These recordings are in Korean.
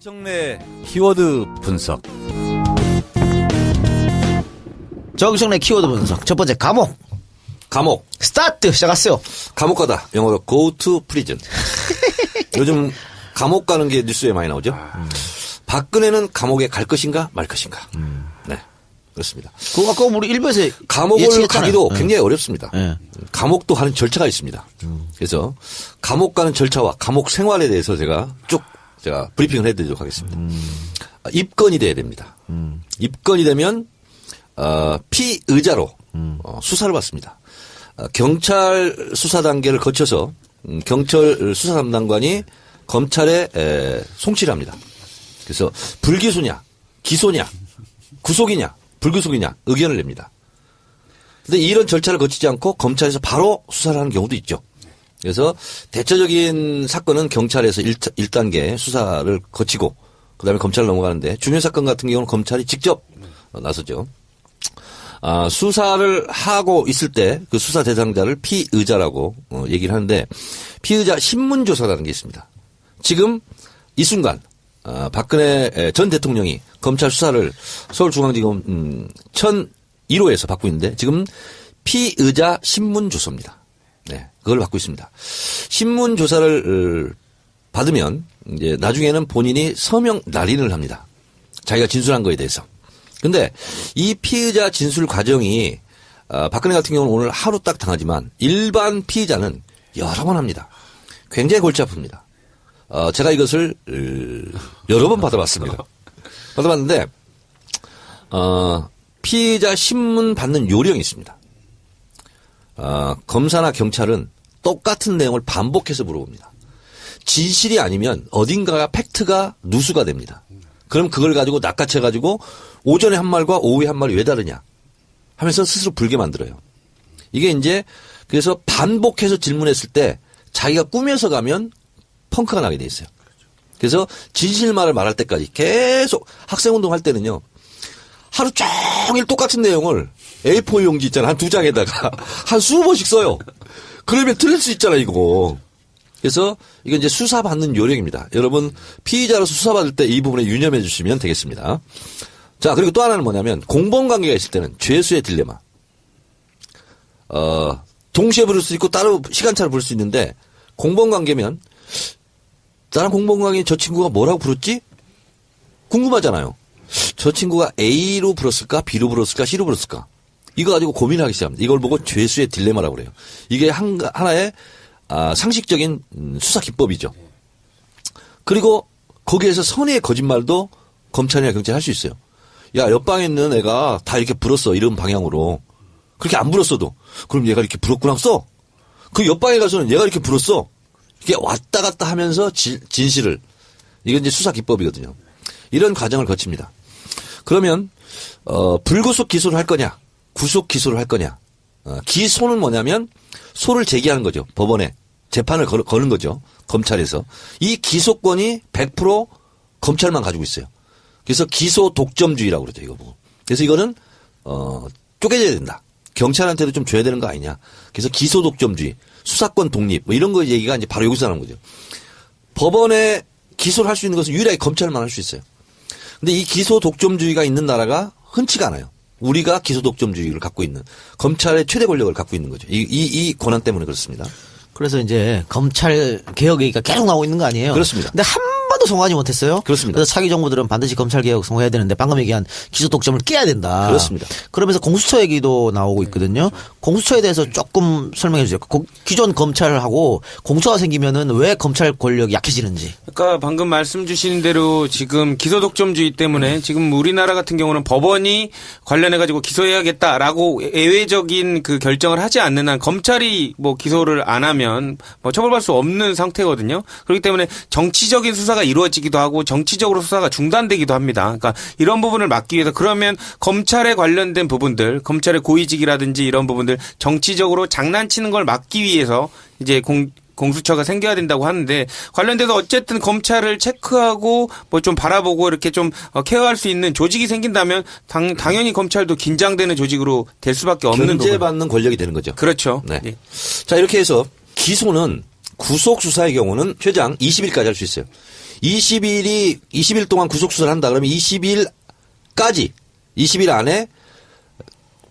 정청래 키워드 분석. 정청래 키워드 분석. 첫 번째 감옥. 스타트 시작했어요. 감옥 가다. 영어로 go to prison. 요즘 감옥 가는 게 뉴스에 많이 나오죠. 박근혜는 감옥에 갈 것인가 말 것인가. 네, 그렇습니다. 그거 아까 우리 일부에서 감옥을 예측했잖아요. 가기도 굉장히 어렵습니다. 네. 감옥도 하는 절차가 있습니다. 그래서 감옥 가는 절차와 감옥 생활에 대해서 제가 브리핑을 해드리도록 하겠습니다. 입건이 돼야 됩니다. 입건이 되면 피의자로 수사를 받습니다. 경찰 수사 단계를 거쳐서 경찰 수사 담당관이 검찰에 송치를 합니다. 그래서 불기소냐, 기소냐, 구속이냐, 불구속이냐 의견을 냅니다. 그런데 이런 절차를 거치지 않고 검찰에서 바로 수사를 하는 경우도 있죠. 그래서 대체적인 사건은 경찰에서 1단계 수사를 거치고 그다음에 검찰로 넘어가는데 중요 사건 같은 경우는 검찰이 직접 나서죠. 수사를 하고 있을 때 그 수사 대상자를 피의자라고 얘기를 하는데 피의자 신문조사라는 게 있습니다. 지금 이 순간 박근혜 전 대통령이 검찰 수사를 서울중앙지검 1001호에서 받고 있는데 지금 피의자 신문조사입니다. 네, 그걸 받고 있습니다. 신문조사를 받으면 이제 나중에는 본인이 서명 날인을 합니다. 자기가 진술한 거에 대해서. 근데 이 피의자 진술 과정이 박근혜 같은 경우는 오늘 하루 딱 당하지만 일반 피의자는 여러 번 합니다. 굉장히 골치 아픕니다. 제가 이것을 여러 번 받아봤습니다. 받아봤는데 피의자 신문 받는 요령이 있습니다. 검사나 경찰은 똑같은 내용을 반복해서 물어봅니다. 진실이 아니면 어딘가가 팩트가 누수가 됩니다. 그럼 그걸 가지고 낚아채가지고 오전에 한 말과 오후에 한 말이 왜 다르냐 하면서 스스로 불게 만들어요. 이게 이제 그래서 반복해서 질문했을 때 자기가 꾸며서 가면 펑크가 나게 돼 있어요. 그래서 진실말을 말할 때까지 계속 학생운동 할 때는요. 하루 종일 똑같은 내용을 A4 용지 있잖아. 한 2장에다가 한 20번씩 써요. 그러면 틀릴 수 있잖아 이거. 그래서 이건 이제 수사받는 요령입니다. 여러분 피의자로서 수사받을 때 이 부분에 유념해 주시면 되겠습니다. 자, 그리고 또 하나는 뭐냐면 공범관계가 있을 때는 죄수의 딜레마. 동시에 부를 수 있고 따로 시간차를 부를 수 있는데 공범관계면 나랑 공범관계인 저 친구가 뭐라고 부르지? 궁금하잖아요. 저 친구가 A로 불었을까? B로 불었을까? C로 불었을까? 이거 가지고 고민하기 시작합니다. 이걸 보고 죄수의 딜레마라고 그래요. 이게 하나의 상식적인 수사 기법이죠. 그리고 거기에서 선의의 거짓말도 검찰이나 경찰이 할 수 있어요. 야, 옆방에 있는 애가 다 이렇게 불었어. 이런 방향으로. 그렇게 안 불었어도. 그럼 얘가 이렇게 불었구나 써. 그 옆방에 가서는 얘가 이렇게 불었어. 이게 왔다 갔다 하면서 진실을. 이건 이제 수사 기법이거든요. 이런 과정을 거칩니다. 그러면 불구속 기소를 할 거냐. 구속 기소를 할 거냐. 기소는 뭐냐면 소를 제기하는 거죠. 법원에. 재판을 거는 거죠. 검찰에서. 이 기소권이 100% 검찰만 가지고 있어요. 그래서 기소 독점주의라고 그러죠. 이거 보고. 그래서 이거는 쪼개져야 된다. 경찰한테도 좀 줘야 되는 거 아니냐. 그래서 기소 독점주의, 수사권 독립 뭐 이런 거 얘기가 이제 바로 여기서 나오는 거죠. 법원에 기소를 할 수 있는 것은 유일하게 검찰만 할 수 있어요. 근데 이 기소 독점주의가 있는 나라가 흔치가 않아요. 우리가 기소 독점주의를 갖고 있는 검찰의 최대 권력을 갖고 있는 거죠. 이 권한 때문에 그렇습니다. 그래서 이제 검찰 개혁 얘기가 계속 나오고 있는 거 아니에요? 그렇습니다. 근데 한 번도 성공하지 못했어요. 그렇습니다. 그래서 차기 정부들은 반드시 검찰 개혁 성공해야 되는데 방금 얘기한 기소 독점을 깨야 된다. 그렇습니다. 그러면서 공수처 얘기도 나오고 있거든요. 공수처에 대해서 조금 설명해 주세요. 기존 검찰하고 공수처가 생기면은 왜 검찰 권력이 약해지는지. 그러니까 방금 말씀 주신 대로 지금 기소 독점주의 때문에 지금 우리나라 같은 경우는 법원이 관련해 가지고 기소해야겠다라고 예외적인 그 결정을 하지 않는 한 검찰이 뭐 기소를 안 하면 뭐 처벌받을 수 없는 상태거든요. 그렇기 때문에 정치적인 수사가 이루어지기도 하고 정치적으로 수사가 중단되기도 합니다. 그러니까 이런 부분을 막기 위해서 그러면 검찰에 관련된 부분들, 검찰의 고위직이라든지 이런 부분들 정치적으로 장난치는 걸 막기 위해서 이제 공수처가 생겨야 된다고 하는데 관련돼서 어쨌든 검찰을 체크하고 뭐 좀 바라보고 이렇게 좀 케어할 수 있는 조직이 생긴다면 당연히 검찰도 긴장되는 조직으로 될 수밖에 없는 견제받는 권력이 되는 거죠. 그렇죠. 네. 네. 자, 이렇게 해서 기소는 구속 수사의 경우는 최장 20일까지 할 수 있어요. 20일 동안 구속수사를 한다. 그러면 20일 안에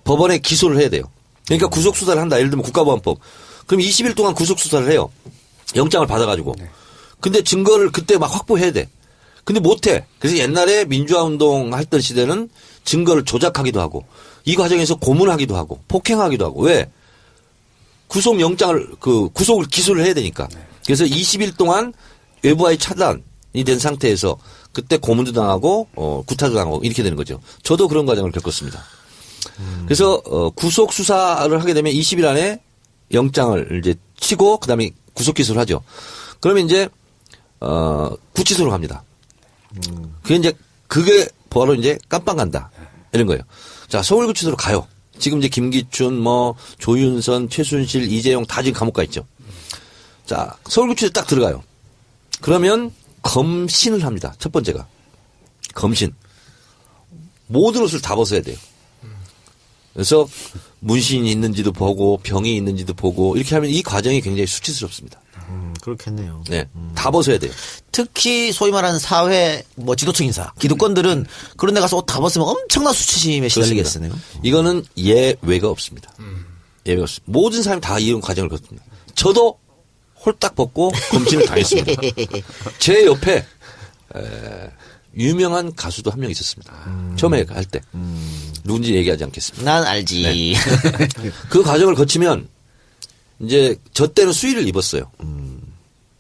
법원에 기소를 해야 돼요. 그러니까 구속수사를 한다. 예를 들면 국가보안법. 그럼 20일 동안 구속수사를 해요. 영장을 받아가지고. 근데 증거를 그때 막 확보해야 돼. 근데 못해. 그래서 옛날에 민주화운동 했던 시대는 증거를 조작하기도 하고 이 과정에서 고문하기도 하고 폭행하기도 하고 왜? 구속을 기소를 해야 되니까. 그래서 20일 동안 외부와의 차단이 된 상태에서 그때 고문도 당하고 구타도 당하고 이렇게 되는 거죠. 저도 그런 과정을 겪었습니다. 그래서 구속 수사를 하게 되면 20일 안에 영장을 이제 치고 그다음에 구속 기소를 하죠. 그러면 이제 구치소로 갑니다. 그게 바로 이제 깜빵 간다 이런 거예요. 자, 서울구치소로 가요. 지금 이제 김기춘, 조윤선, 최순실, 이재용 다 지금 감옥 가 있죠. 자, 서울구치소에 딱 들어가요. 그러면 검신을 합니다. 첫 번째가 검신. 모든 옷을 다 벗어야 돼요. 그래서 문신이 있는지도 보고 병이 있는지도 보고 이렇게 하면 이 과정이 굉장히 수치스럽습니다. 그렇겠네요. 네, 다 벗어야 돼요. 특히 소위 말하는 사회 지도층 인사, 기득권들은 그런 데 가서 옷 다 벗으면 엄청난 수치심에 시달리겠네요. 이거는 예외가 없습니다. 예외가 없습니다. 모든 사람이 다 이런 과정을 거칩니다. 저도 홀딱 벗고 검진을 당했습니다. 제 옆에 유명한 가수도 한 명 있었습니다. 처음에 할 때. 누군지 얘기하지 않겠습니다. 난 알지. 네. 그 과정을 거치면 이제 저 때는 수의를 입었어요.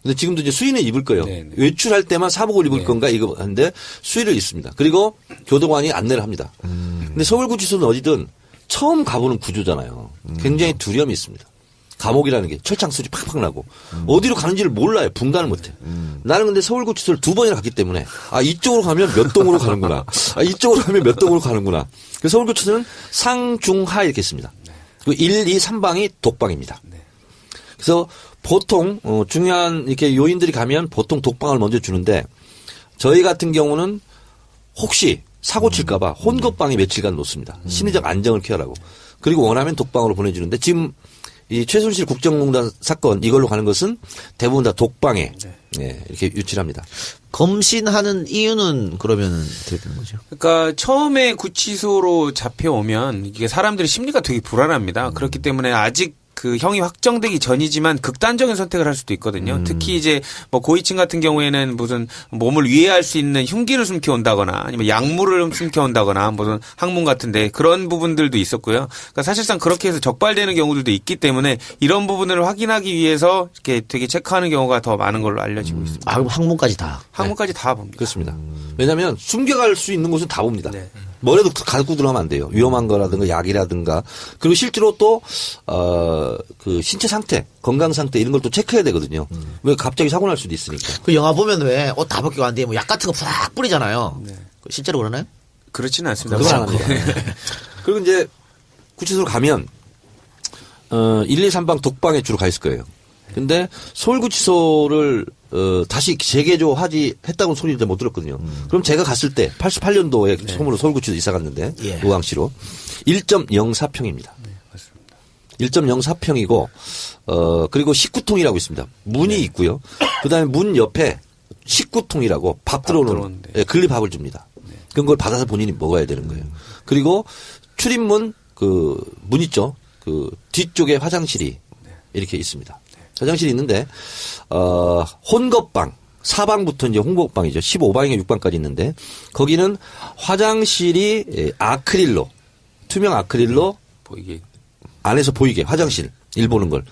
근데 지금도 이제 수의는 입을 거예요. 네네. 외출할 때만 사복을 입을 건가 이거 하는데 수의를 입습니다. 그리고 교도관이 안내를 합니다. 근데 서울구치소는 어디든 처음 가보는 구조잖아요. 굉장히 두려움이 있습니다. 감옥이라는 게 철창 소리 팍팍 나고 어디로 가는지를 몰라요. 분간을 못해. 나는 근데 서울구치소를 2번이나 갔기 때문에 이쪽으로 가면 몇 동으로 가는구나. 이쪽으로 가면 몇 동으로 가는구나. 그래서 서울구치소는 상중하 이렇게 있습니다. 그 1, 2, 3방이 독방입니다. 그래서 보통 중요한 이렇게 요인들이 가면 보통 독방을 먼저 주는데 저희 같은 경우는 혹시 사고 칠까봐 혼겁방에 며칠간 놓습니다. 심리적 안정을 취하라고. 그리고 원하면 독방으로 보내주는데 지금 이 최순실 국정농단 사건 이걸로 가는 것은 대부분 다 독방에 이렇게 유치를 합니다. 검신하는 이유는 그러면 어떻게 되는 거죠? 그러니까 처음에 구치소로 잡혀오면 이게 사람들의 심리가 되게 불안합니다. 그렇기 때문에 아직 그 형이 확정되기 전이지만 극단적인 선택을 할 수도 있거든요. 특히 이제 고위층 같은 경우에는 무슨 몸을 위해할 수 있는 흉기를 숨겨온다거나 아니면 약물을 숨겨온다거나 무슨 학문 같은데 그런 부분들도 있었고요. 그러니까 사실상 그렇게 해서 적발되는 경우들도 있기 때문에 이런 부분을 확인하기 위해서 이렇게 되게 체크하는 경우가 더 많은 걸로 알려지고 있습니다. 그럼 항문까지 다. 항문까지 다 봅니다. 그렇습니다. 왜냐하면 숨겨갈 수 있는 곳은 다 봅니다. 네. 뭐라도 갖고 들어가면 안 돼요. 위험한 거라든가 약이라든가. 그리고 실제로 또, 그 신체 상태, 건강 상태 이런 걸 또 체크해야 되거든요. 왜 갑자기 사고 날 수도 있으니까. 그 영화 보면 왜 옷 다 벗기고 안 돼? 약 같은 거 팍 뿌리잖아요. 실제로 그러나요? 그렇지는 않습니다. 그건 안 합니다. 그리고 이제 구치소로 가면, 1, 2, 3방 독방에 주로 가 있을 거예요. 근데 서울구치소를 다시 했다고 소리 못 들었거든요. 그럼 제가 갔을 때 88년도에 처음으로 서울구치소 이사 갔는데 우왕시로 1.04평입니다. 1.04평이고 그리고 식구통이라고 있습니다. 문이 있고요. 그다음에 문 옆에 식구통이라고 밥 들어오는 근리밥을 줍니다. 그걸 받아서 본인이 먹어야 되는 거예요. 그리고 출입문 문 있죠. 그 뒤쪽에 화장실이 이렇게 있습니다. 화장실이 있는데 혼겁방 4방부터 이제 혼겁방이죠. 15방인가 6방까지 있는데 거기는 화장실이 아크릴로 투명 아크릴로 보이게 안에서 보이게 화장실 일 보는 걸.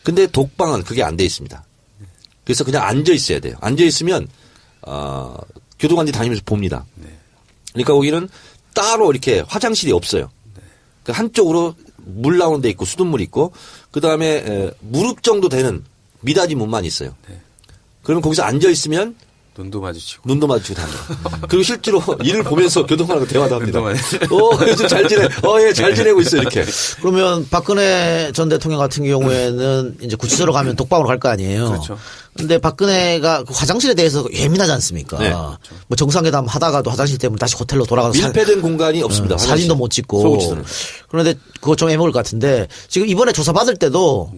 근데 독방은 그게 안 돼 있습니다. 그래서 그냥 앉아 있어야 돼요. 앉아 있으면 교도관들이 다니면서 봅니다. 그러니까 거기는 따로 이렇게 화장실이 없어요. 그러니까 한쪽으로 물 나오는 데 있고 수돗물이 있고 그다음에 무릎 정도 되는 미닫이 문만 있어요. 그러면 거기서 앉아 있으면 눈도 마주치고 답니다. 그리고 실제로 이를 보면서 교도관하고 대화도 합니다. 요즘 잘 지내. 예, 잘 지내고 있어 이렇게. 그러면 박근혜 전 대통령 같은 경우에는 이제 구치소로 가면 독방으로 갈 거 아니에요. 그렇죠. 근데 박근혜가 그 화장실에 대해서 예민하지 않습니까? 네. 뭐 정상회담 하다가도 화장실 때문에 다시 호텔로 돌아가서 밀폐된 공간이 없습니다. 사진도 못 찍고. 서울구치소는. 그런데 그거 좀 애먹을 것 같은데 지금 이번에 조사받을 때도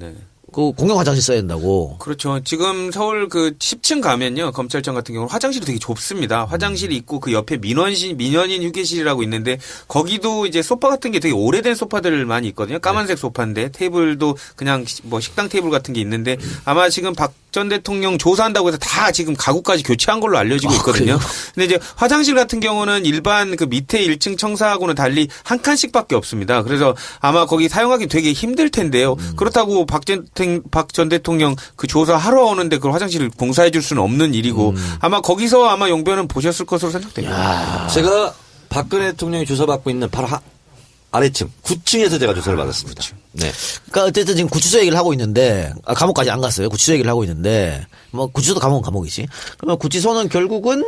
그 공용 화장실 써야 된다고. 그렇죠. 지금 서울 그 10층 가면요. 검찰청 같은 경우는 화장실이 되게 좁습니다. 화장실이 있고 그 옆에 민원인 휴게실이라고 있는데 거기도 이제 소파 같은 게 되게 오래된 소파들 많이 있거든요. 까만색 소파인데 테이블도 그냥 뭐 식당 테이블 같은 게 있는데 아마 지금 박 전 대통령 조사한다고 해서 다 지금 가구까지 교체한 걸로 알려지고 있거든요. 근데 이제 화장실 같은 경우는 일반 그 밑에 1층 청사하고는 달리 한 칸씩밖에 없습니다. 그래서 아마 거기 사용하기 되게 힘들 텐데요. 그렇다고 박 전 대통령 그 조사하러 오는데 그 화장실을 공사해 줄 수는 없는 일이고 아마 거기서 아마 용변은 보셨을 것으로 생각됩니다. 제가 박근혜 대통령이 조사받고 있는 바로 아래층 9층에서 제가 조사를 받았습니다. 네. 그러니까 어쨌든 지금 구치소 얘기를 하고 있는데 감옥까지 안 갔어요. 구치소 얘기를 하고 있는데 뭐 구치소도 감옥은 감옥이지. 그러면 구치소는 결국은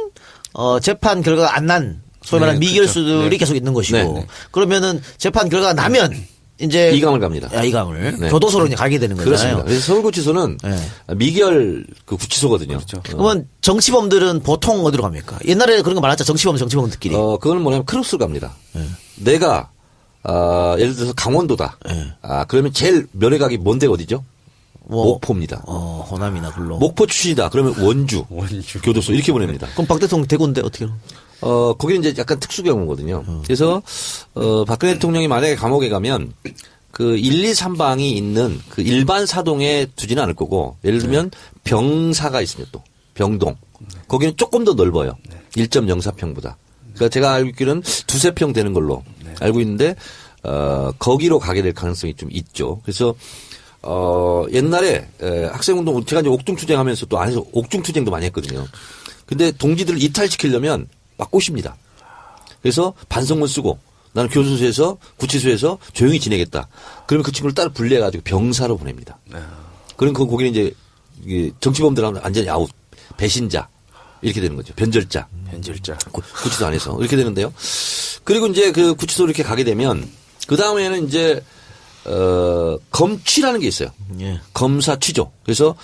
재판 결과가 안 난 소위 말하는 미결수들이 계속 있는 것이고 네. 그러면은 재판 결과가 나면 이제 이감을 갑니다. 이감을 네. 교도소로 이제 가게 되는 거잖아요. 그렇습니다. 그래서 서울구치소는 미결 그 구치소거든요. 그렇죠. 그러면 정치범들은 보통 어디로 갑니까? 옛날에 그런 거 많았죠. 정치범들끼리. 그거는 뭐냐면 크루스로 갑니다. 내가 예를 들어서 강원도다. 그러면 제일 면회각이 뭔데 어디죠? 목포입니다. 호남이나 글로. 목포 출신이다. 그러면 원주 교도소 이렇게 보냅니다. 그럼 박 대통령 대구인데 어떻게? 거기는 이제 약간 특수 경우거든요. 그래서 박근혜 대통령이 만약에 감옥에 가면 그 1, 2, 3방이 있는 그 일반 사동에 두지는 않을 거고 예를 들면 병사가 있습니다. 또 병동. 거기는 조금 더 넓어요. 1.04평보다. 그러니까 제가 알고 있기로는 2~3평 되는 걸로 알고 있는데 거기로 가게 될 가능성이 좀 있죠. 그래서 옛날에 학생운동 제가 이제 옥중투쟁하면서 또 안에서 옥중투쟁도 많이 했거든요. 근데 동지들을 이탈시키려면 막 꼬십니다. 그래서 반성문 쓰고 나는 교도소에서 구치소에서 조용히 지내겠다. 그러면 그 친구를 따로 분리해가지고 병사로 보냅니다. 그럼 거기는 이제 정치범들하고 완전히 아웃, 배신자 이렇게 되는 거죠. 변절자. 구치소 안에서 이렇게 되는데요. 그리고 이제 그 구치소 이렇게 가게 되면 그 다음에는 이제 검취라는 게 있어요. 검사 취조. 그래서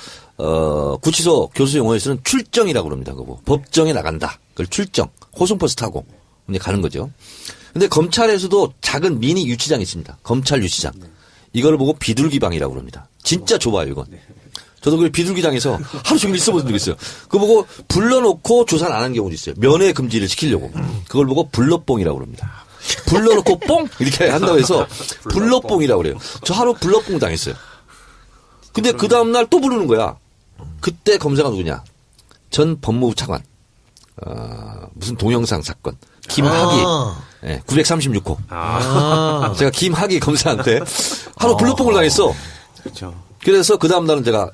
구치소 교수 용어에서는 출정이라고 그럽니다. 그거 법정에 나간다. 그걸 출정. 호송버스 타고 이제 가는 거죠. 근데 검찰에서도 작은 미니 유치장이 있습니다. 검찰 유치장. 이걸 보고 비둘기방이라고 그럽니다. 진짜 좁아요, 이건. 저도 그 비둘기장에서 하루 종일 있어본 적이 있어요. 그거 보고 불러놓고 조사를 안 하는 경우도 있어요. 면회 금지를 시키려고. 그걸 보고 불러뽕이라고 그럽니다. 불러놓고 뽕! 이렇게 한다고 해서 불러뽕이라고 그래요. 저 하루 불러뽕 당했어요. 근데 그 다음날 또 부르는 거야. 그때 검사가 누구냐. 전 법무부 차관. 무슨 동영상 사건. 김학의. 네, 936호. 제가 김학의 검사한테 하루 불러뽕을 당했어. 그렇죠. 그래서 그 다음날은 제가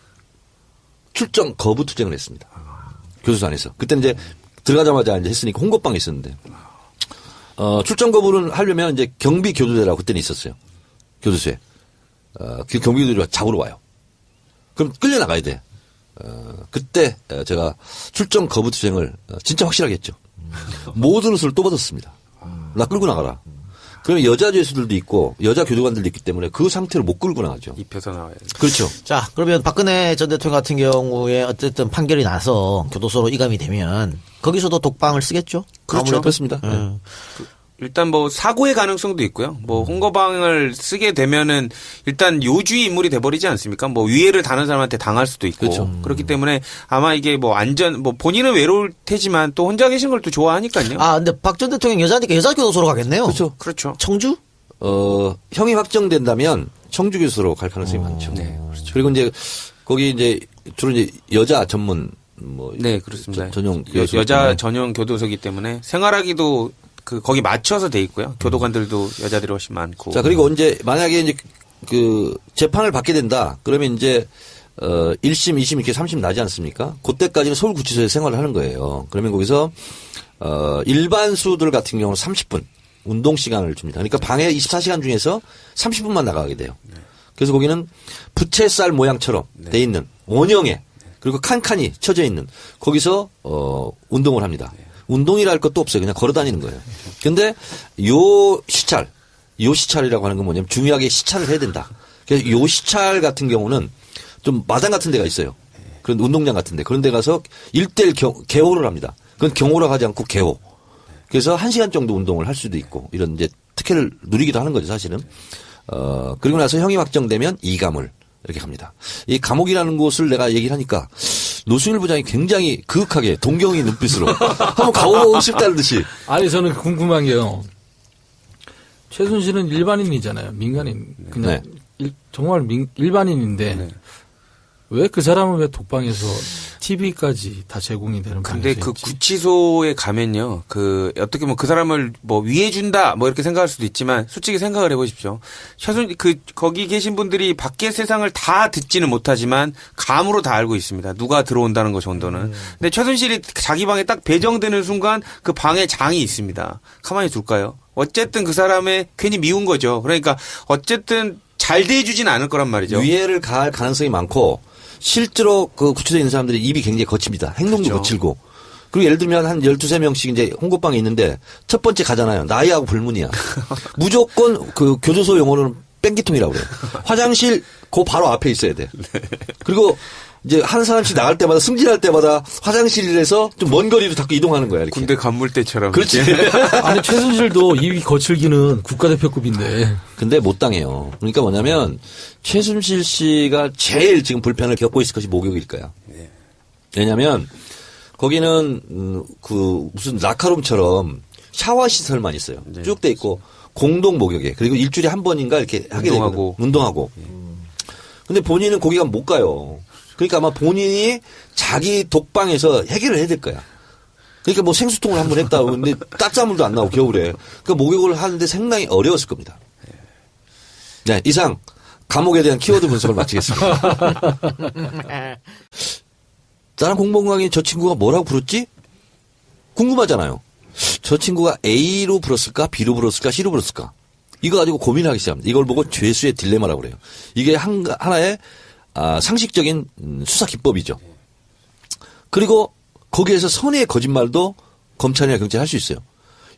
출정 거부 투쟁을 했습니다. 교도소 안에서. 그때 이제 들어가자마자 이제 했으니까 홍보방에 있었는데. 출정 거부를 하려면 이제 경비 교도대라고 그때는 있었어요. 교도소에. 그 경비 교도대가 잡으러 와요. 그럼 끌려나가야 돼. 그때 제가 출정 거부 투쟁을 진짜 확실하게 했죠. 모든 옷을 또 벗었습니다. 나 끌고 나가라. 그러면 여자 죄수들도 있고 여자 교도관들도 있기 때문에 그 상태로 못 끌고 나가죠. 입혀서 나와야 돼. 그렇죠. 자, 그러면 박근혜 전 대통령 같은 경우에 어쨌든 판결이 나서 교도소로 이감이 되면 거기서도 독방을 쓰겠죠? 그렇죠. 그렇습니다. 일단 뭐 사고의 가능성도 있고요. 뭐 홍거방을 쓰게 되면은 일단 요주의 인물이 돼버리지 않습니까? 뭐 위해를 다른 사람한테 당할 수도 있고 그렇죠. 그렇기 때문에 아마 이게 뭐 뭐 본인은 외로울 테지만 또 혼자 계신 걸 또 좋아하니까요. 근데 박 전 대통령 여자니까 여자 교도소로 가겠네요. 그렇죠. 청주? 형이 확정된다면 청주 교도소로 갈 가능성이 많죠. 네, 그렇죠. 그리고 이제 거기 이제 주로 이제 여자 전문 네, 그렇습니다. 전용 여자 전용 교도소이기 때문에 생활하기도 거기 맞춰서 돼 있고요. 교도관들도 여자들이 훨씬 많고. 자, 그리고 이제 만약에 이제 그 재판을 받게 된다. 그러면 이제 1심, 2심 이렇게 3심 나지 않습니까? 그때까지는 서울구치소에 생활을 하는 거예요. 그러면 거기서 일반 수들 같은 경우는 30분 운동 시간을 줍니다. 그러니까 방에 24시간 중에서 30분만 나가게 돼요. 그래서 거기는 부채살 모양처럼 돼 있는 원형에 그리고 칸칸이 쳐져 있는 거기서 운동을 합니다. 운동이라 할 것도 없어요. 그냥 걸어 다니는 거예요. 근데 요 시찰이라고 하는 건 뭐냐면 중요하게 시찰을 해야 된다. 그래서 요 시찰 같은 경우는 좀 마당 같은 데가 있어요. 그런 운동장 같은 데. 그런 데 가서 1:1 개호를 합니다. 그건 경호라고 하지 않고 개호. 그래서 1시간 정도 운동을 할 수도 있고 이런 이제 특혜를 누리기도 하는 거죠, 사실은. 그리고 나서 형이 확정되면 이감을 이렇게 갑니다. 이 감옥이라는 곳을 내가 얘기를 하니까 노승일 부장이 굉장히 그윽하게 동경의 눈빛으로 한번 가보고 싶다는 듯이. 아니 저는 궁금한 게요. 최순실은 일반인이잖아요. 민간인. 그냥 네. 정말 일반인인데 왜 그 사람은 왜 독방에서 TV까지 다 제공이 되는 근데 방에서 그 있지? 구치소에 가면요, 어떻게 보면 그 사람을 위해준다, 이렇게 생각할 수도 있지만, 솔직히 생각을 해보십시오. 거기 계신 분들이 밖의 세상을 다 듣지는 못하지만, 감으로 다 알고 있습니다. 누가 들어온다는 것 정도는. 근데 최순실이 자기 방에 딱 배정되는 순간, 그 방에 장이 있습니다. 가만히 둘까요? 어쨌든 그 사람의 괜히 미운 거죠. 그러니까, 어쨌든 잘 대해주진 않을 거란 말이죠. 위해를 가할 가능성이 많고, 실제로 그 구치소에 있는 사람들이 입이 굉장히 거칩니다. 행동도 그렇죠. 거칠고. 그리고 예를 들면 한 12, 13명씩 이제 홍보방에 있는데 첫 번째 가잖아요. 나이하고 불문이야. 무조건 그 교도소 용어로는 뺑기통이라고 그래요. 화장실 그 바로 앞에 있어야 돼. 그리고 이제 한 사람씩 나갈 때마다 승진할 때마다 화장실에서 좀 먼 거리로 자꾸 이동하는 거야. 이렇게. 군대 간물대처럼. 그렇지. 아니 최순실도 입이 거칠기는 국가대표급인데. 근데 못 당해요. 그러니까 뭐냐면 최순실 씨가 제일 지금 불편을 겪고 있을 것이 목욕일 거야. 왜냐하면 거기는 그 무슨 라카룸처럼 샤워 시설만 있어요. 쭉 돼 있고 공동 목욕에 그리고 일주일에 한 번인가 이렇게 하게 되고 운동하고. 근데 본인은 거기 가면 못 가요. 그러니까 아마 본인이 자기 독방에서 해결을 해야 될 거야. 그러니까 뭐 생수통을 한 번 했다고 근데 따뜻한물도 안 나오고 겨울에. 그러니까 목욕을 하는데 상당히 어려웠을 겁니다. 네, 이상 감옥에 대한 키워드 분석을 마치겠습니다. 나는 공범관계 저 친구가 뭐라고 불렀지? 궁금하잖아요. 저 친구가 A로 불었을까? B로 불었을까? C로 불었을까? 이거 가지고 고민하기 시작합니다. 이걸 보고 죄수의 딜레마라고 그래요. 이게 하나의 상식적인 수사 기법이죠. 그리고 거기에서 선의의 거짓말도 검찰이나 경찰이 할 수 있어요.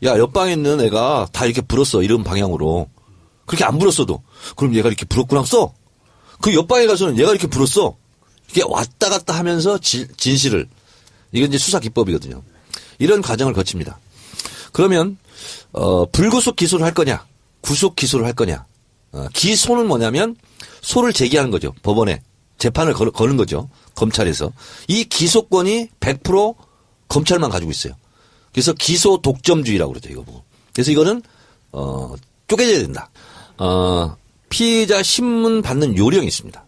야, 옆방에 있는 애가 다 이렇게 불었어. 이런 방향으로. 그렇게 안 불었어도. 그럼 얘가 이렇게 불었구나 써. 그 옆방에 가서는 얘가 이렇게 불었어. 이게 왔다 갔다 하면서 진실을. 이건 이제 수사 기법이거든요. 이런 과정을 거칩니다. 그러면, 불구속 기소를 할 거냐, 구속 기소를 할 거냐. 기소는 뭐냐면 소를 제기하는 거죠. 법원에. 재판을 거는 거죠. 검찰에서. 이 기소권이 100% 검찰만 가지고 있어요. 그래서 기소 독점주의라고 그러죠. 이거 보고. 그래서 이거는, 쪼개져야 된다. 피의자 신문 받는 요령이 있습니다.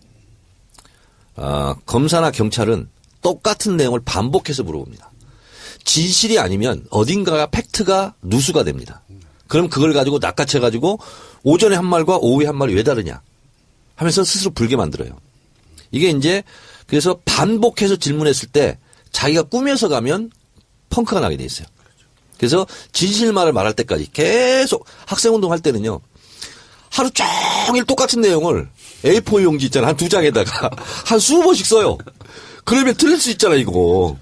검사나 경찰은 똑같은 내용을 반복해서 물어봅니다. 진실이 아니면 어딘가가 팩트가 누수가 됩니다. 그럼 그걸 가지고 낚아채가지고 오전에 한 말과 오후에 한 말이 왜 다르냐 하면서 스스로 불게 만들어요. 이게 이제 그래서 반복해서 질문했을 때 자기가 꾸며서 가면 펑크가 나게 돼 있어요. 그래서 진실말을 말할 때까지 계속 학생운동 할 때는요. 하루 종일 똑같은 내용을 A4 용지 있잖아. 한 2장에다가 한 20번씩 써요. 그러면 틀릴 수 있잖아, 이거.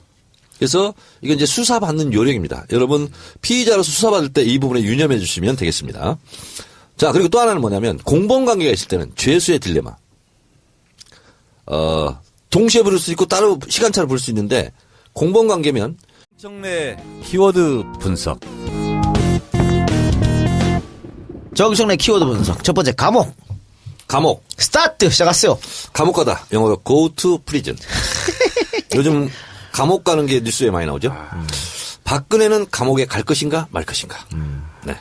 그래서 이건 이제 수사받는 요령입니다. 여러분 피의자로서 수사받을 때 이 부분에 유념해 주시면 되겠습니다. 자, 그리고 또 하나는 뭐냐면 공범관계가 있을 때는 죄수의 딜레마. 동시에 부를 수 있고 따로 시간차를 부를 수 있는데 공범관계면 정례 키워드 분석. 정청래 키워드 분석. 첫 번째 감옥. 감옥. 스타트 시작하세요. 감옥 가다. 영어로 go to prison. 요즘 감옥 가는 게 뉴스에 많이 나오죠. 박근혜는 감옥에 갈 것인가 말 것인가. 네.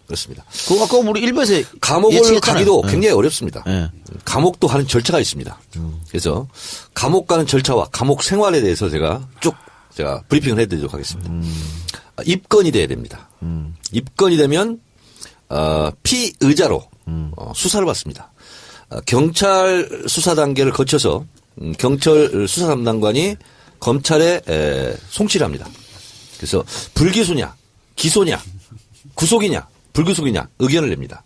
그렇습니다. 그거 아까 우리 일부에서 감옥을 예측했잖아요. 가기도 네. 굉장히 어렵습니다. 네. 감옥도 하는 절차가 있습니다. 그래서 감옥 가는 절차와 감옥 생활에 대해서 제가 브리핑을 해드리도록 하겠습니다. 입건이 돼야 됩니다. 입건이 되면 피의자로 수사를 받습니다. 경찰 수사 단계를 거쳐서 경찰 수사 담당관이 검찰에 송치를 합니다. 그래서 불기소냐, 기소냐, 구속이냐, 불구속이냐 의견을 냅니다.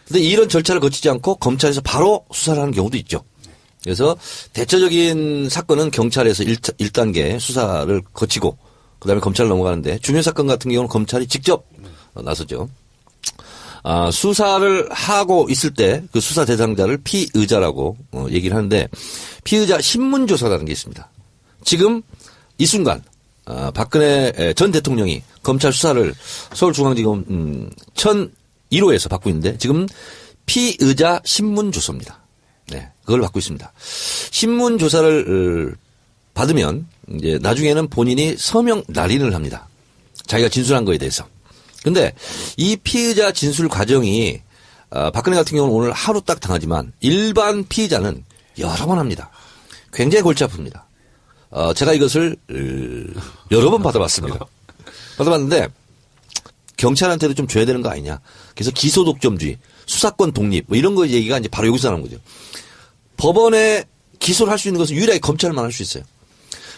그런데 이런 절차를 거치지 않고 검찰에서 바로 수사를 하는 경우도 있죠. 그래서 대체적인 사건은 경찰에서 1단계 수사를 거치고 그다음에 검찰로 넘어가는데 중요 사건 같은 경우는 검찰이 직접 나서죠. 수사를 하고 있을 때 그 수사 대상자를 피의자라고 얘기를 하는데 피의자 신문조사라는 게 있습니다. 지금 이 순간 박근혜 전 대통령이 검찰 수사를 서울중앙지검 1001호에서 받고 있는데 지금 피의자 신문조사입니다. 네. 그걸 받고 있습니다. 신문 조사를 받으면 이제 나중에는 본인이 서명 날인을 합니다. 자기가 진술한 거에 대해서. 근데 이 피의자 진술 과정이 박근혜 같은 경우는 오늘 하루 딱 당하지만 일반 피의자는 여러 번 합니다. 굉장히 골치 아픕니다. 제가 이것을 여러 번 받아봤습니다. 받아봤는데 경찰한테도 좀 줘야 되는 거 아니냐. 그래서 기소 독점주의, 수사권 독립 뭐 이런 거 얘기가 이제 바로 여기서 나오는 거죠. 법원에 기소를 할 수 있는 것은 유일하게 검찰만 할 수 있어요.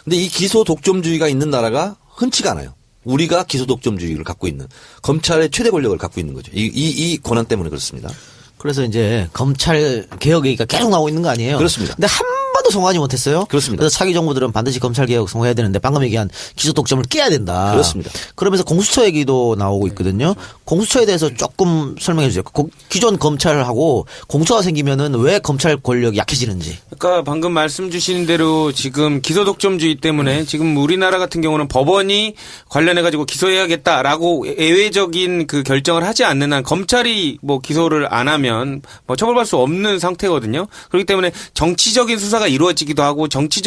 근데 이 기소 독점주의가 있는 나라가 흔치가 않아요. 우리가 기소 독점주의를 갖고 있는 검찰의 최대 권력을 갖고 있는 거죠. 이 권한 때문에 그렇습니다. 그래서 이제 검찰 개혁 얘기가 계속 나오고 있는 거 아니에요? 그렇습니다. 근데 한 번도 성공하지 못했어요. 그렇습니다. 그래서 차기 정부들은 반드시 검찰 개혁 성공해야 되는데 방금 얘기한 기소 독점을 깨야 된다. 그렇습니다. 그러면서 공수처 얘기도 나오고 있거든요. 공수처에 대해서 조금 설명해 주세요. 기존 검찰하고 공수처가 생기면은 왜 검찰 권력이 약해지는지. 그러니까 방금 말씀 주신 대로 지금 기소 독점주의 때문에 지금 우리나라 같은 경우는 법원이 관련해 가지고 기소해야겠다라고 예외적인 그 결정을 하지 않는 한 검찰이 뭐 기소를 안 하면 뭐 처벌받을 수 없는 상태거든요. 그렇기 때문에 정치적인 수사가 이루어지기도 하고 정치적